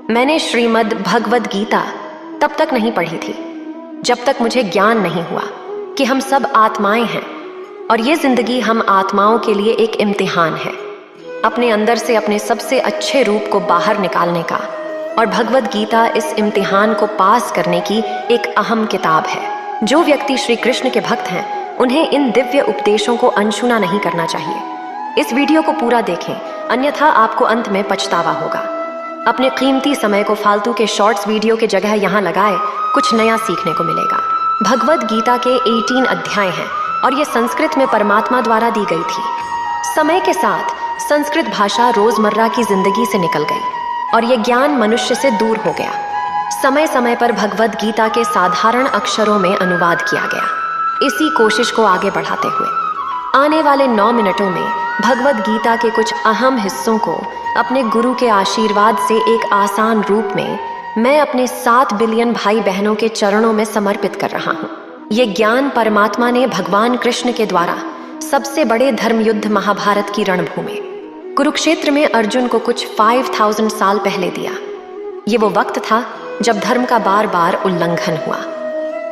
मैंने श्रीमद् भगवद गीता तब तक नहीं पढ़ी थी जब तक मुझे ज्ञान नहीं हुआ कि हम सब आत्माएं हैं और ये जिंदगी हम आत्माओं के लिए एक इम्तिहान है, अपने अंदर से अपने सबसे अच्छे रूप को बाहर निकालने का। और भगवद गीता इस इम्तिहान को पास करने की एक अहम किताब है। जो व्यक्ति श्री कृष्ण के भक्त हैं उन्हें इन दिव्य उपदेशों को अनसुना नहीं करना चाहिए। इस वीडियो को पूरा देखें, अन्यथा आपको अंत में पछतावा होगा। अपने कीमती समय को फालतू के शॉर्ट्स वीडियो के जगह यहाँ लगाए, कुछ नया सीखने को मिलेगा। भगवद गीता के 18 अध्याय हैं और ये संस्कृत में परमात्मा द्वारा दी गई थी। समय के साथ संस्कृत भाषा रोजमर्रा की जिंदगी से निकल गई और ये ज्ञान मनुष्य से दूर हो गया। समय समय पर भगवद गीता के साधारण अक्षरों में अनुवाद किया गया। इसी कोशिश को आगे बढ़ाते हुए आने वाले 9 मिनटों में भगवद गीता के कुछ अहम हिस्सों को अपने गुरु के आशीर्वाद से एक आसान रूप में मैं अपने 7 बिलियन भाई बहनों के चरणों में समर्पित कर रहा हूँ। ये ज्ञान परमात्मा ने भगवान कृष्ण के द्वारा सबसे बड़े धर्म युद्ध महाभारत की रणभूमि कुरुक्षेत्र में अर्जुन को कुछ 5000 साल पहले दिया। ये वो वक्त था जब धर्म का बार बार उल्लंघन हुआ।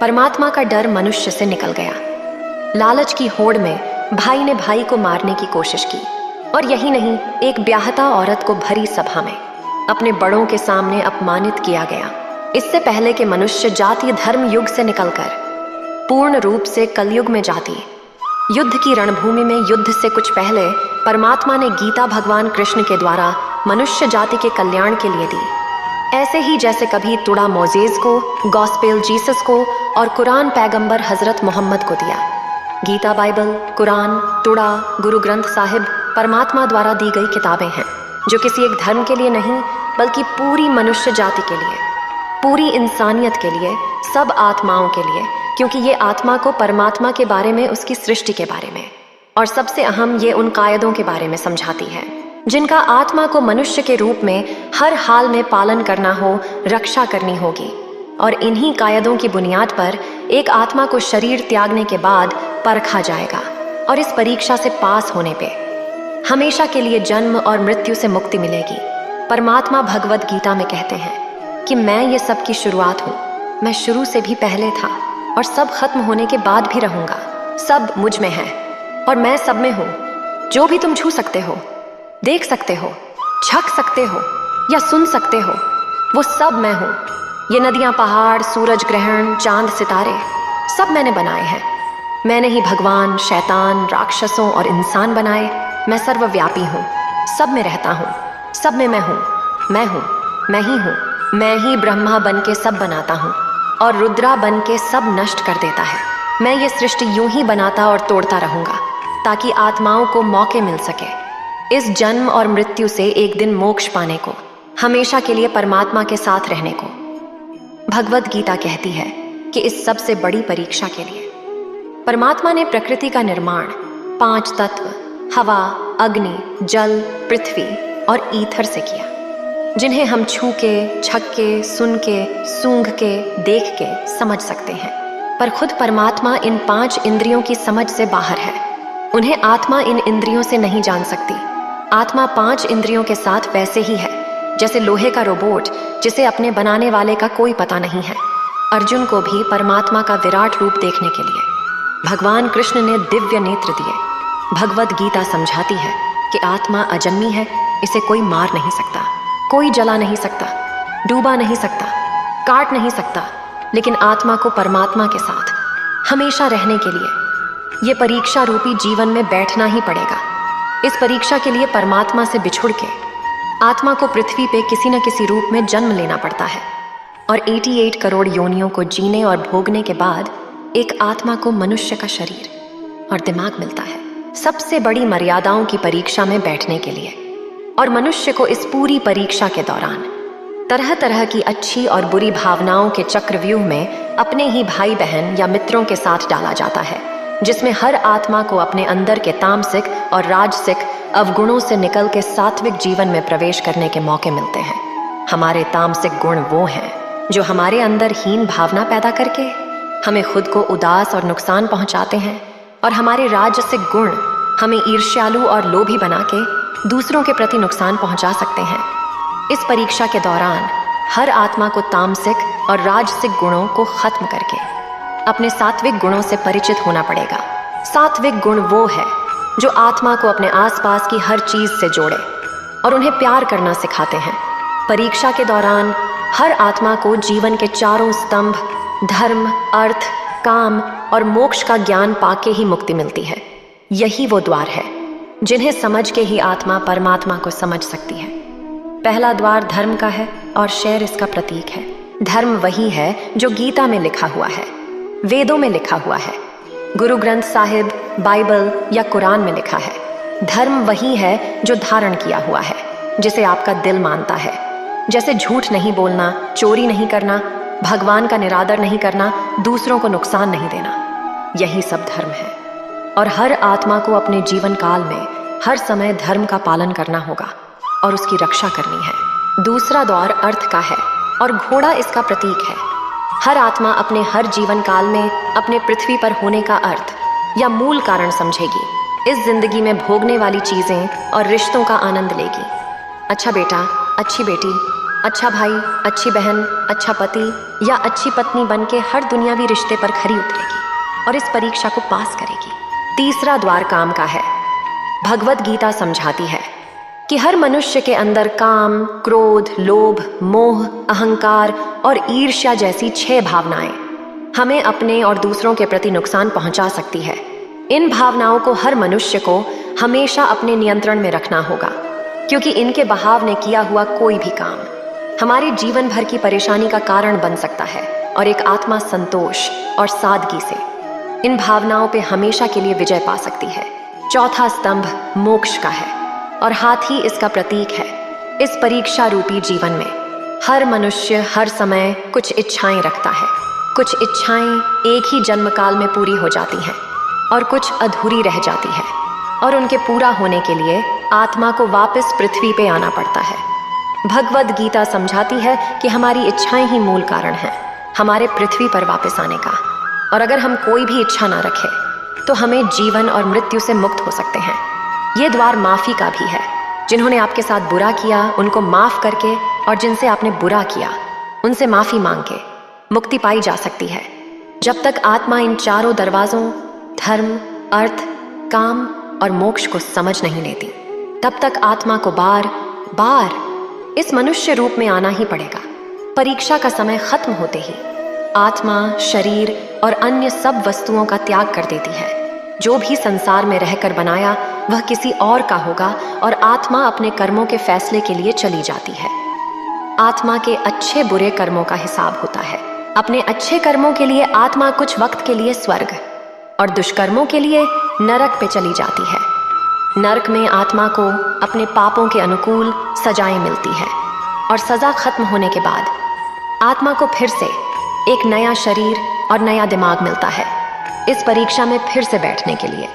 परमात्मा का डर मनुष्य से निकल गया। लालच की होड़ में भाई ने भाई को मारने की कोशिश की और यही नहीं, एक ब्याहता औरत को भरी सभा में अपने बड़ों के सामने अपमानित किया गया। इससे पहले कि मनुष्य जातीय धर्म युग से निकलकर पूर्ण रूप से कलयुग में जाती युद्ध की रणभूमि में युद्ध से कुछ पहले परमात्मा ने गीता भगवान कृष्ण के द्वारा मनुष्य जाति के कल्याण के लिए दी। ऐसे ही जैसे कभी तुड़ा मोजेज को, गॉस्पेल जीसस को और कुरान पैगंबर हजरत मोहम्मद को दिया। गीता, बाइबल, कुरान, तुड़ा, गुरु ग्रंथ साहिब परमात्मा द्वारा दी गई किताबें हैं जो किसी एक धर्म के लिए नहीं बल्कि पूरी मनुष्य जाति के लिए, पूरी इंसानियत के लिए, सब आत्माओं के लिए, क्योंकि ये आत्मा को परमात्मा के बारे में, उसकी सृष्टि के बारे में और सबसे अहम ये उन कायदों के बारे में समझाती है जिनका आत्मा को मनुष्य के रूप में हर हाल में पालन करना हो, रक्षा करनी होगी। और इन्हीं कायदों की बुनियाद पर एक आत्मा को शरीर त्यागने के बाद परखा जाएगा और इस परीक्षा से पास होने पे हमेशा के लिए जन्म और मृत्यु से मुक्ति मिलेगी। परमात्मा भगवद गीता में कहते हैं कि मैं ये सब की शुरुआत हूँ, मैं शुरू से भी पहले था और सब खत्म होने के बाद भी रहूंगा। सब मुझ में है और मैं सब में हूँ। जो भी तुम छू सकते हो, देख सकते हो, छक सकते हो या सुन सकते हो, वो सब मैं हूँ। ये नदियाँ, पहाड़, सूरज ग्रहण, चांद, सितारे सब मैंने बनाए हैं। मैंने ही भगवान, शैतान, राक्षसों और इंसान बनाए। मैं सर्वव्यापी हूँ, सब में रहता हूँ, सब में मैं हूँ, मैं ही हूँ। मैं ही ब्रह्मा बन के सब बनाता हूँ और रुद्रा बन के सब नष्ट कर देता है। मैं ये सृष्टि यूं ही बनाता और तोड़ता रहूंगा ताकि आत्माओं को मौके मिल सके इस जन्म और मृत्यु से एक दिन मोक्ष पाने को, हमेशा के लिए परमात्मा के साथ रहने को। भगवद गीता कहती है कि इस सबसे बड़ी परीक्षा के लिए परमात्मा ने प्रकृति का निर्माण 5 तत्व हवा, अग्नि, जल, पृथ्वी और ईथर से किया, जिन्हें हम छू के, छक के, सुन के, सूंघ के, देख के समझ सकते हैं। पर खुद परमात्मा इन 5 इंद्रियों की समझ से बाहर है। उन्हें आत्मा इन इंद्रियों से नहीं जान सकती। आत्मा 5 इंद्रियों के साथ वैसे ही है जैसे लोहे का रोबोट जिसे अपने बनाने वाले का कोई पता नहीं है। अर्जुन को भी परमात्मा का विराट रूप देखने के लिए भगवान कृष्ण ने दिव्य नेत्र दिए। भगवद गीता समझाती है कि आत्मा अजन्मी है, इसे कोई मार नहीं सकता, कोई जला नहीं सकता, डूबा नहीं सकता, काट नहीं सकता, लेकिन आत्मा को परमात्मा के साथ हमेशा रहने के लिए ये परीक्षा रूपी जीवन में बैठना ही पड़ेगा। इस परीक्षा के लिए परमात्मा से बिछुड़ के आत्मा को पृथ्वी पे किसी न किसी रूप में जन्म लेना पड़ता है और 88 करोड़ योनियों को जीने और भोगने के बाद एक आत्मा को मनुष्य का शरीर और दिमाग मिलता है सबसे बड़ी मर्यादाओं की परीक्षा में बैठने के लिए। और मनुष्य को इस पूरी परीक्षा के दौरान तरह तरह की अच्छी और बुरी भावनाओं के चक्रव्यूह में अपने ही भाई बहन या मित्रों के साथ डाला जाता है, जिसमें हर आत्मा को अपने अंदर के तामसिक और राजसिक अवगुणों से निकल के सात्विक जीवन में प्रवेश करने के मौके मिलते हैं। हमारे तामसिक गुण वो हैं जो हमारे अंदर हीन भावना पैदा करके हमें खुद को उदास और नुकसान पहुंचाते हैं और हमारे राजसिक गुण हमें ईर्ष्यालु और लोभी बना के दूसरों के प्रति नुकसान पहुंचा सकते हैं। इस परीक्षा के दौरान हर आत्मा को तामसिक और राजसिक गुणों को खत्म करके अपने सात्विक गुणों से परिचित होना पड़ेगा। सात्विक गुण वो है जो आत्मा को अपने आसपास की हर चीज से जोड़े और उन्हें प्यार करना सिखाते हैं। परीक्षा के दौरान हर आत्मा को जीवन के चारों स्तंभ धर्म, अर्थ, काम और मोक्ष का ज्ञान पाके ही मुक्ति मिलती है। यही वो द्वार है जिन्हें समझ के ही आत्मा परमात्मा को समझ सकती है। पहला द्वार धर्म का है और शेर इसका प्रतीक है। धर्म वही है जो गीता में लिखा हुआ है, वेदों में लिखा हुआ है, गुरु ग्रंथ साहिब, बाइबल या कुरान में लिखा है। धर्म वही है जो धारण किया हुआ है, जिसे आपका दिल मानता है, जैसे झूठ नहीं बोलना, चोरी नहीं करना, भगवान का निरादर नहीं करना, दूसरों को नुकसान नहीं देना। यही सब धर्म है और हर आत्मा को अपने जीवन काल में हर समय धर्म का पालन करना होगा और उसकी रक्षा करनी है। दूसरा द्वार अर्थ का है और घोड़ा इसका प्रतीक है। हर आत्मा अपने हर जीवन काल में अपने पृथ्वी पर होने का अर्थ या मूल कारण समझेगी। इस जिंदगी में भोगने वाली चीजें और रिश्तों का आनंद लेगी। अच्छा बेटा, अच्छी बेटी, अच्छा भाई, अच्छी बहन, अच्छा पति या अच्छी पत्नी बनके हर दुनियावी रिश्ते पर खरी उतरेगी और इस परीक्षा को पास करेगी। तीसरा द्वार काम का है। भगवत गीता समझाती है कि हर मनुष्य के अंदर काम, क्रोध, लोभ, मोह, अहंकार और ईर्ष्या जैसी 6 भावनाएं हमें अपने और दूसरों के प्रति नुकसान पहुंचा सकती है। इन भावनाओं को हर मनुष्य को हमेशा अपने नियंत्रण में रखना होगा, क्योंकि इनके बहाव ने किया हुआ कोई भी काम हमारे जीवन भर की परेशानी का कारण बन सकता है और एक आत्मा संतोष और सादगी से इन भावनाओं पे हमेशा के लिए विजय पा सकती है। चौथा स्तंभ मोक्ष का है और हाथी इसका प्रतीक है। इस परीक्षा रूपी जीवन में हर मनुष्य हर समय कुछ इच्छाएं रखता है। कुछ इच्छाएं एक ही जन्म काल में पूरी हो जाती हैं और कुछ अधूरी रह जाती है और उनके पूरा होने के लिए आत्मा को वापस पृथ्वी पे आना पड़ता है। भगवद गीता समझाती है कि हमारी इच्छाएं ही मूल कारण हैं हमारे पृथ्वी पर वापस आने का, और अगर हम कोई भी इच्छा ना रखें तो हमें जीवन और मृत्यु से मुक्त हो सकते हैं। ये द्वार माफी का भी है। जिन्होंने आपके साथ बुरा किया उनको माफ करके और जिनसे आपने बुरा किया उनसे माफी मांग के मुक्ति पाई जा सकती है। जब तक आत्मा इन चारों दरवाजों धर्म, अर्थ, काम और मोक्ष को समझ नहीं लेती, तब तक आत्मा को बार बार इस मनुष्य रूप में आना ही पड़ेगा। परीक्षा का समय खत्म होते ही आत्मा शरीर और अन्य सब वस्तुओं का त्याग कर देती है। जो भी संसार में रहकर बनाया वह किसी और का होगा और आत्मा अपने कर्मों के फैसले के लिए चली जाती है। आत्मा के अच्छे बुरे कर्मों का हिसाब होता है। अपने अच्छे कर्मों के लिए आत्मा कुछ वक्त के लिए स्वर्ग और दुष्कर्मों के लिए नरक पे चली जाती है। नरक में आत्मा को अपने पापों के अनुकूल सजाएं मिलती है और सजा खत्म होने के बाद आत्मा को फिर से एक नया शरीर और नया दिमाग मिलता है इस परीक्षा में फिर से बैठने के लिए,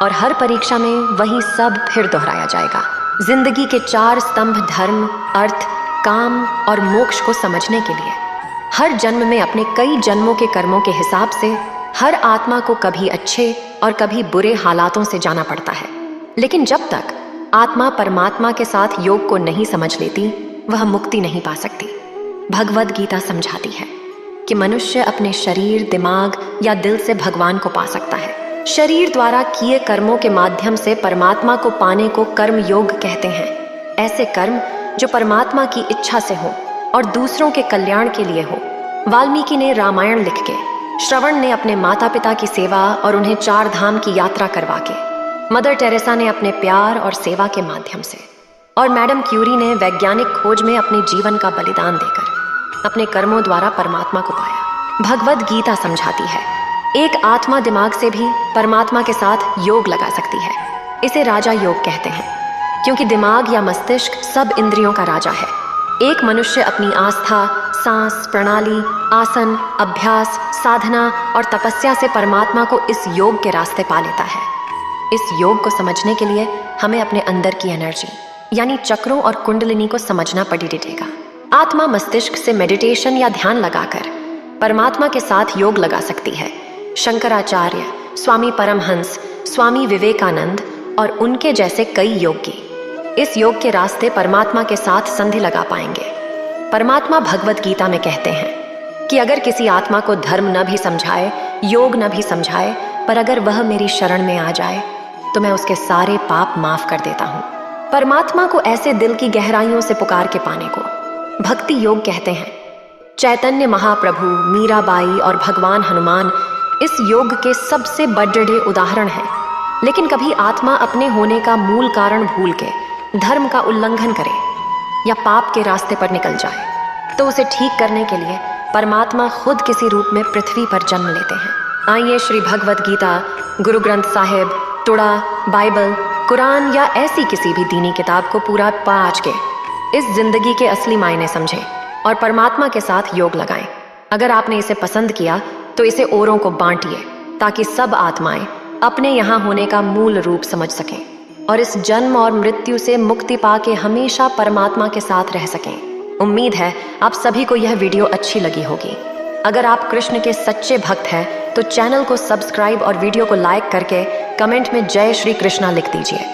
और हर परीक्षा में वही सब फिर दोहराया जाएगा। जिंदगी के 4 स्तंभ धर्म, अर्थ, काम और मोक्ष को समझने के लिए हर जन्म में अपने कई जन्मों के कर्मों के हिसाब से हर आत्मा को कभी अच्छे और कभी बुरे हालातों से जाना पड़ता है। लेकिन जब तक आत्मा परमात्मा के साथ योग को नहीं समझ लेती वह मुक्ति नहीं पा सकती। भगवद गीता समझाती है कि मनुष्य अपने शरीर, दिमाग या दिल से भगवान को पा सकता है। शरीर द्वारा किए कर्मों के माध्यम से परमात्मा को पाने को कर्म योग कहते हैं। ऐसे कर्म जो परमात्मा की इच्छा से हो और दूसरों के कल्याण के लिए हो। वाल्मीकि ने रामायण लिख के, श्रवण ने अपने माता पिता की सेवा और उन्हें 4 धाम की यात्रा करवा के, मदर टेरेसा ने अपने प्यार और सेवा के माध्यम से, और मैडम क्यूरी ने वैज्ञानिक खोज में अपने जीवन का बलिदान देकर अपने कर्मों द्वारा परमात्मा को पाया। भगवद गीता समझाती है एक आत्मा दिमाग से भी परमात्मा के साथ योग लगा सकती है। इसे राजा योग कहते हैं, क्योंकि दिमाग या मस्तिष्क सब इंद्रियों का राजा है। एक मनुष्य अपनी आस्था, सांस, प्रणाली, आसन, अभ्यास, साधना और तपस्या से परमात्मा को इस योग के रास्ते पा लेता है। इस योग को समझने के लिए हमें अपने अंदर की एनर्जी यानी चक्रों और कुंडलिनी को समझना पड़ेगा। आत्मा मस्तिष्क से मेडिटेशन या ध्यान लगाकर परमात्मा के साथ योग लगा सकती है। शंकराचार्य, स्वामी परमहंस, स्वामी विवेकानंद और उनके जैसे कई योगी इस योग के रास्ते परमात्मा के साथ संधि लगा पाएंगे। परमात्मा भगवत गीता में कहते हैं कि अगर किसी आत्मा को धर्म न भी समझाए, योग न भी समझाए, पर अगर वह मेरी शरण में आ जाए तो मैं उसके सारे पाप माफ कर देता हूँ। परमात्मा को ऐसे दिल की गहराइयों से पुकार के पाने को भक्ति योग कहते हैं। चैतन्य महाप्रभु, मीराबाई और भगवान हनुमान इस योग के सबसे बड़े उदाहरण हैं। लेकिन कभी आत्मा अपने होने का मूल कारण भूल के धर्म का उल्लंघन करे या पाप के रास्ते पर निकल जाए तो उसे ठीक करने के लिए परमात्मा खुद किसी रूप में पृथ्वी पर जन्म लेते हैं। आइए श्री भगवत गीता, गुरु ग्रंथ साहिब, टुड़ा, बाइबल, कुरान या ऐसी किसी भी दीनी किताब को पूरा पाँच के इस जिंदगी के असली मायने समझें और परमात्मा के साथ योग लगाएं। अगर आपने इसे पसंद किया तो इसे औरों को बांटिए ताकि सब आत्माएं अपने यहाँ होने का मूल रूप समझ सकें और इस जन्म और मृत्यु से मुक्ति पाके हमेशा परमात्मा के साथ रह सकें। उम्मीद है आप सभी को यह वीडियो अच्छी लगी होगी। अगर आप कृष्ण के सच्चे भक्त हैं तो चैनल को सब्सक्राइब और वीडियो को लाइक करके कमेंट में जय श्री कृष्णा लिख दीजिए।